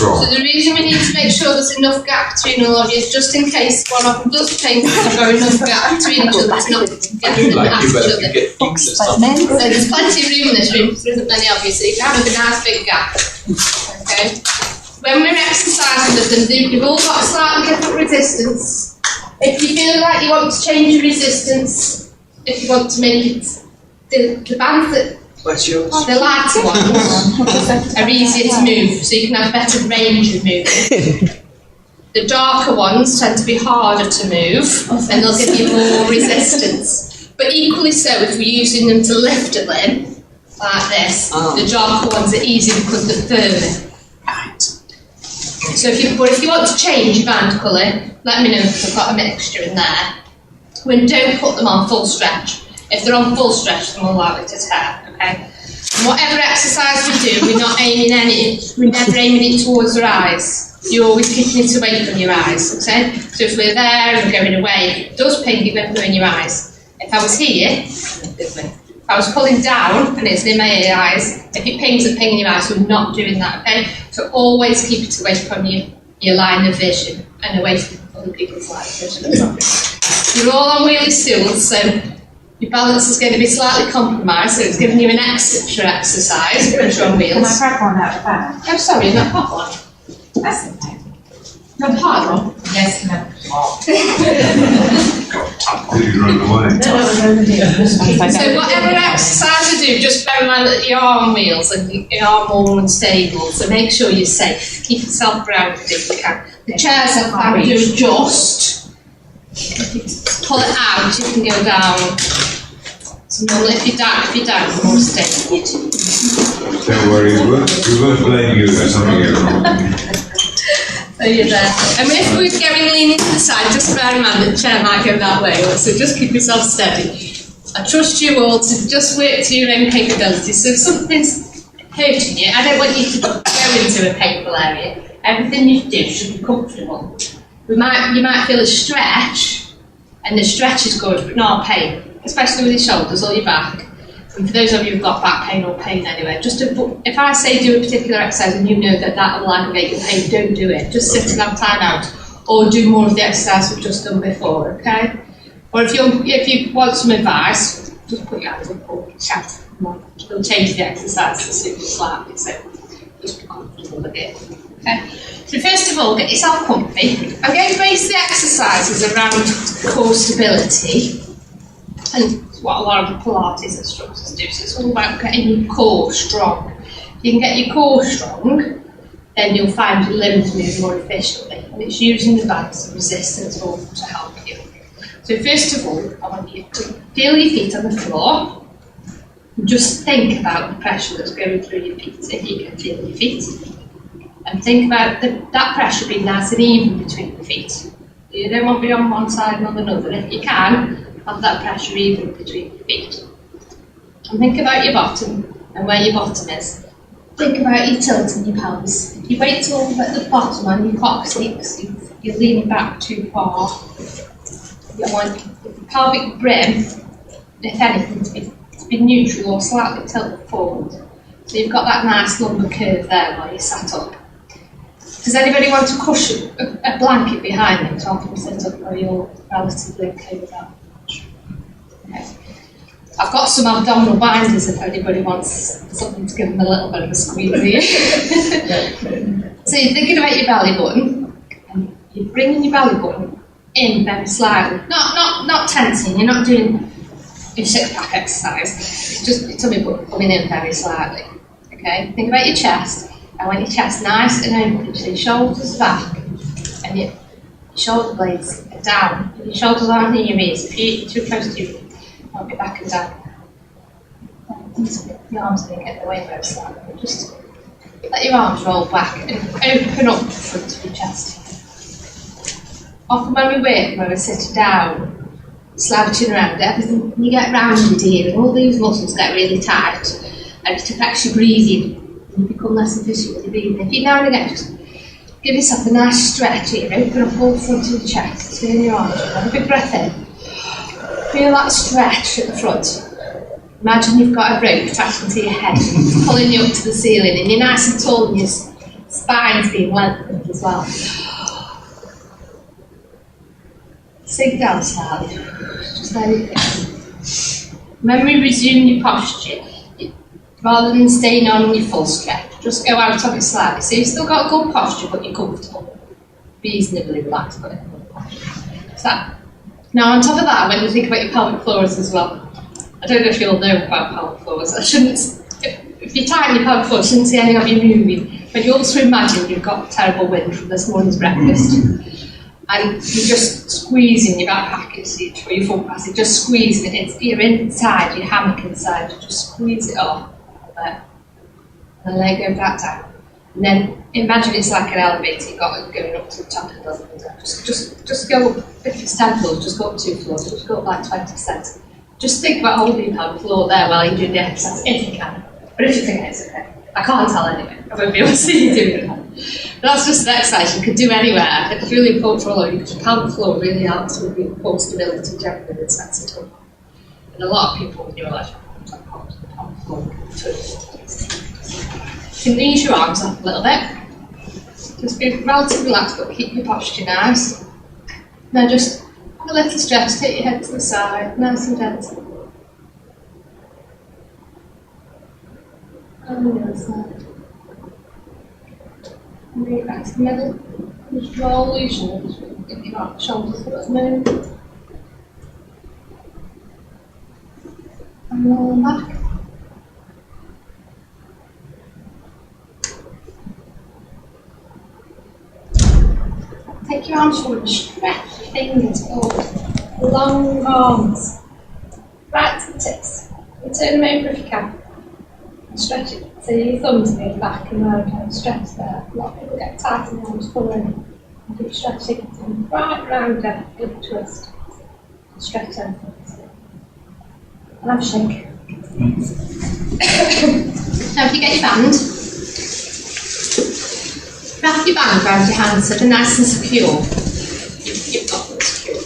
wrong? So the reason we need to make sure there's enough gap between all of you is just in case one of them does change, there's enough gap between each other, it's not getting them at each other. So there's plenty of room in this room, there isn't many of you, so you can have a nice big gap. Okay. When we're exercising with them, you've all got a slightly different resistance. If you feel like you want to change your resistance, if you want to make it, the bands that the lighter ones are easier to move, so you can have better range of movement. The darker ones tend to be harder to move, and they'll give you more resistance. But equally so, if we're using them to lift a limb, like this, the darker ones are easier because they're firmer. So if you want to change your band colour, let me know because I've got a mixture in there. When don't put them on full stretch. If they're on full stretch, they're more likely to tear. Okay. And whatever exercise we do, we're never aiming it towards our eyes. You're always kicking it away from your eyes. Okay. So if we're there and we're going away, it does ping, it won't go in your eyes. If I was here, if I was pulling down and it's near my eyes, if it pings, it ping in your eyes. We're not doing that. Okay. So always keep it away from your line of vision and away from other people's line of vision. You're all on wheelie stools, so your balance is going to be slightly compromised, so it's giving you an extra exercise because you're on wheels. Can I grab one out of the bag? I'm sorry, not hot one. That's okay. Not hard one? Yes, no. Did you run away? So whatever exercise you do, just bear in mind that you are on wheels and you are more unstable, so make sure you're safe. Keep yourself grounded if you can. The chairs are fine to adjust. If you pull it out, you can go down. So normally if you're down, you're more stable. Don't worry, we won't blame you if something goes wrong. So you're there. And if we're going leaning to the side, just bear in mind that the chair might go that way, so just keep yourself steady. I trust you all to just work to your own capabilities. So if something's hurting you, I don't want you to go into a painful area. Everything you do should be comfortable. You might feel a stretch, and the stretch is good, but not pain, especially with your shoulders or your back. And for those of you who've got back pain or pain anywhere, if I say do a particular exercise and you know that will aggravate your pain, don't do it. Just sit and have time out, or do more of the exercise we've just done before, okay? Or if you want some advice, just put your hands up or shout. It'll change the exercise to suit you slightly, so just be comfortable with it. Okay. So first of all, get yourself comfy. I'm going to base the exercises around core stability, and it's what a lot of the Pilates instructors do. So it's all about getting your core strong. If you can get your core strong, then you'll find your limbs move more efficiently, and it's using the bands of resistance to help you. So first of all, I want you to feel your feet on the floor. And just think about the pressure that's going through your feet, if you can feel your feet. And think about that pressure being nice and even between the feet. You don't want to be on one side and on another. If you can, have that pressure even between your feet. And think about your bottom and where your bottom is. Think about your tilt in your pelvis. If you wait till at the bottom and your coccyx, you're leaning back too far. You want the pelvic brim, if anything, to be neutral or slightly tilted forward. So you've got that nice lumbar curve there while you're sat up. Does anybody want a cushion, a blanket behind them to help them sit up, or you're relatively okay with that? Okay. I've got some abdominal binders if anybody wants something to give them a little bit of a squeeze here. So you're thinking about your belly button, and you're bringing your belly button in very slightly. Not tensing, you're not doing your six-pack exercise, it's just your tummy button coming in very slightly. Okay, think about your chest. I want your chest nice and open, so your shoulders back and your shoulder blades are down. If your shoulders aren't near your ears, if you're too close to you, I'll be back and down. The arms are going to get in the way very slightly. Just let your arms roll back and open up the front of your chest. Often when we work, when we're sitting down, slouching around, everything, you get rounded here and all these muscles get really tight, and it affects your breathing. You become less efficient with your breathing. If you now and again just give yourself a nice stretch here, open up all the front of the chest, turn your arms, have a big breath in. Feel that stretch at the front. Imagine you've got a rope attached to your head, pulling you up to the ceiling, and you're nice and tall and you're Spine's being lengthened as well. Sink down slightly. Just let it go. When we resume your posture, rather than staying on your full stretch, just go out of it slightly. So you've still got a good posture, but you're comfortable. Reasonably relaxed, but in a good posture. So, now on top of that, when you think about your pelvic floors as well, I don't know if you'll know about pelvic floors. I shouldn't, if you tighten your pelvic floor, you shouldn't see any of you moving. But you also imagine you've got terrible wind from this morning's breakfast. And you're just squeezing your back passage or your front passage, just squeezing it. You're inside, your hammock inside, you just squeeze it off. There. And let go back down. And then imagine it's like an elevator, you've got it going up to the top of the building. Just go up, if it's 10 floors, just go up 2 floors, just go up like 20%. Just think about holding your pelvic floor there while you're doing the exercise, if you can. But if you think it's okay, I can't tell anyway, I won't be able to see you doing it. That's just an exercise you can do anywhere. It's really important for all of you because your pelvic floor really helps with your core stability generally and sets it up. And a lot of people with neurological problems, pelvic floor you can ease your arms up a little bit. Just be relatively relaxed, but keep your posture nice. Now just have a little stretch, take your head to the side, nice and gentle. And the other side. And bring it back to the middle. Just roll your shoulders, get your shoulders a little move. And roll them back. Take your arms forward, stretch your fingers forward, long arms, right to the tips. You turn them over if you can, and stretch it. So your thumbs go back and round, stretch there. A lot of people get tight in the arms pulling, and keep stretching them right round there, give a twist, stretch them. And have a shake. Now if you get your band, wrap your band around your hands so they're nice and secure. You've got them secured.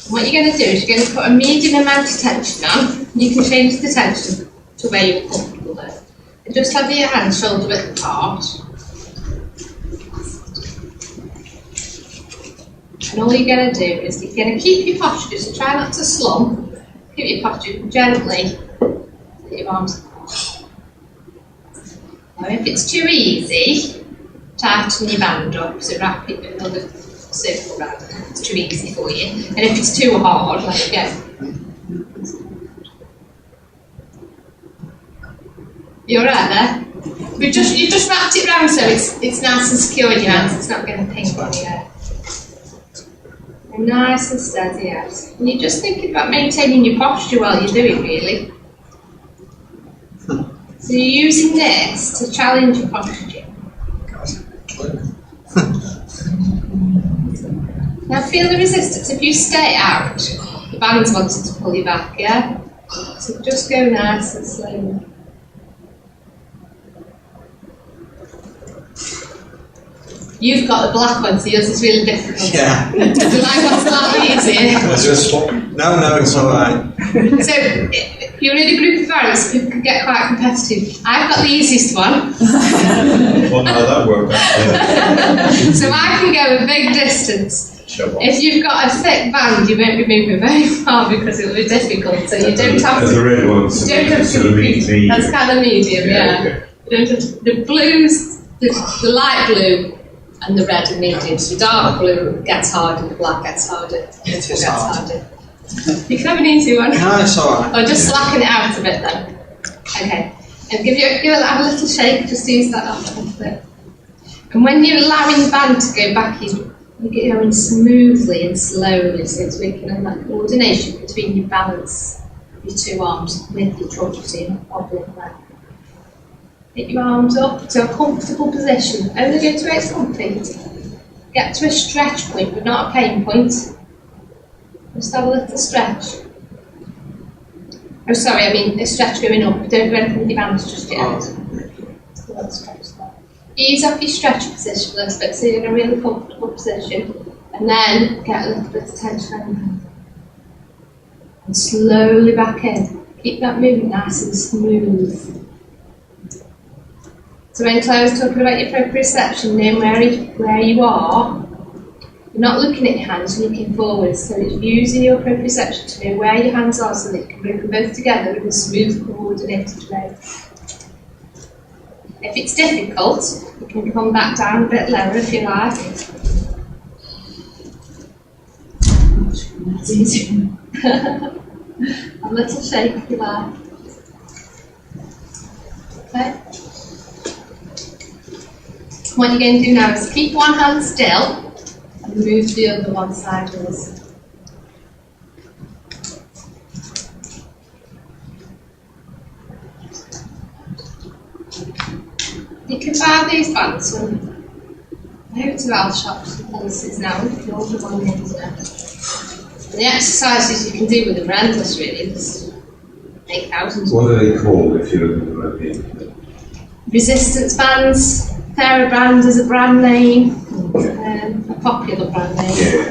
And what you're going to do is you're going to put a medium amount of tension on. You can change the tension to where you're comfortable there. And just have your hands shoulder width apart. And all you're going to do is you're going to keep your posture, so try not to slump. Keep your posture gently. Get your arms across. Now if it's too easy, tighten your band up, so wrap it with another circle round if it's too easy for you. And if it's too hard, let it go. You alright there? You've just wrapped it round so it's nice and secure in your hands, it's not going to ping on your head. And nice and steady out. And you're just thinking about maintaining your posture while you do it, really. So you're using this to challenge your posture. Now feel the resistance. If you stay out, the band's wanting to pull you back, yeah? So just go nice and slowly. You've got the black one, so yours is really difficult. Yeah. Do you like what's a lot easier? No, it's alright. So, if you're in a group of artists, people can get quite competitive. I've got the easiest one. Well, no, that worked actually. So I can go a big distance. If you've got a thick band, you won't be moving very far because it will be difficult. So you don't have to. The red ones. You don't have to repeat. That's kind of medium, yeah. Okay. You don't have to, the blues, the light blue and the red are medium. So the dark blue gets harder, the black gets harder, It is hard. You can have an easy one. No, it's alright. Or just slacken it out a bit then. Okay. And have a little shake, just use that up a little bit. And when you're allowing the band to go back, you get going smoothly and slowly, so it's working on that coordination between your balance of your two arms with your trunk, so you're not wobbling there. Get your arms up to a comfortable position. Only go to where it's comfy. Get to a stretch point, but not a pain point. Just have a little stretch. Oh, sorry, I mean a stretch going up. Don't do anything with your bands just yet. Just a little stretch there. Ease off your stretch position a little bit so you're in a really comfortable position. And then get a little bit of tension on your hand. And slowly back in. Keep that movement nice and smooth. So when Claire's talking about your proprioception, knowing where you are, you're not looking at your hands, you're looking forwards. So it's using your proprioception to know where your hands are so that you can bring them both together in a smooth, coordinated way. If it's difficult, you can come back down a bit lower if you like. That's easy. A little shake if you like. Okay. What you're going to do now is keep one hand still and move the other one sideways. You can buy these bands when I go to our shops and places now if you order one in there. And the exercises you can do with them are endless really. There's 8,000. What are they called if you're looking at the internet? Resistance bands. TheraBrand is a brand name, a popular brand name. Yeah.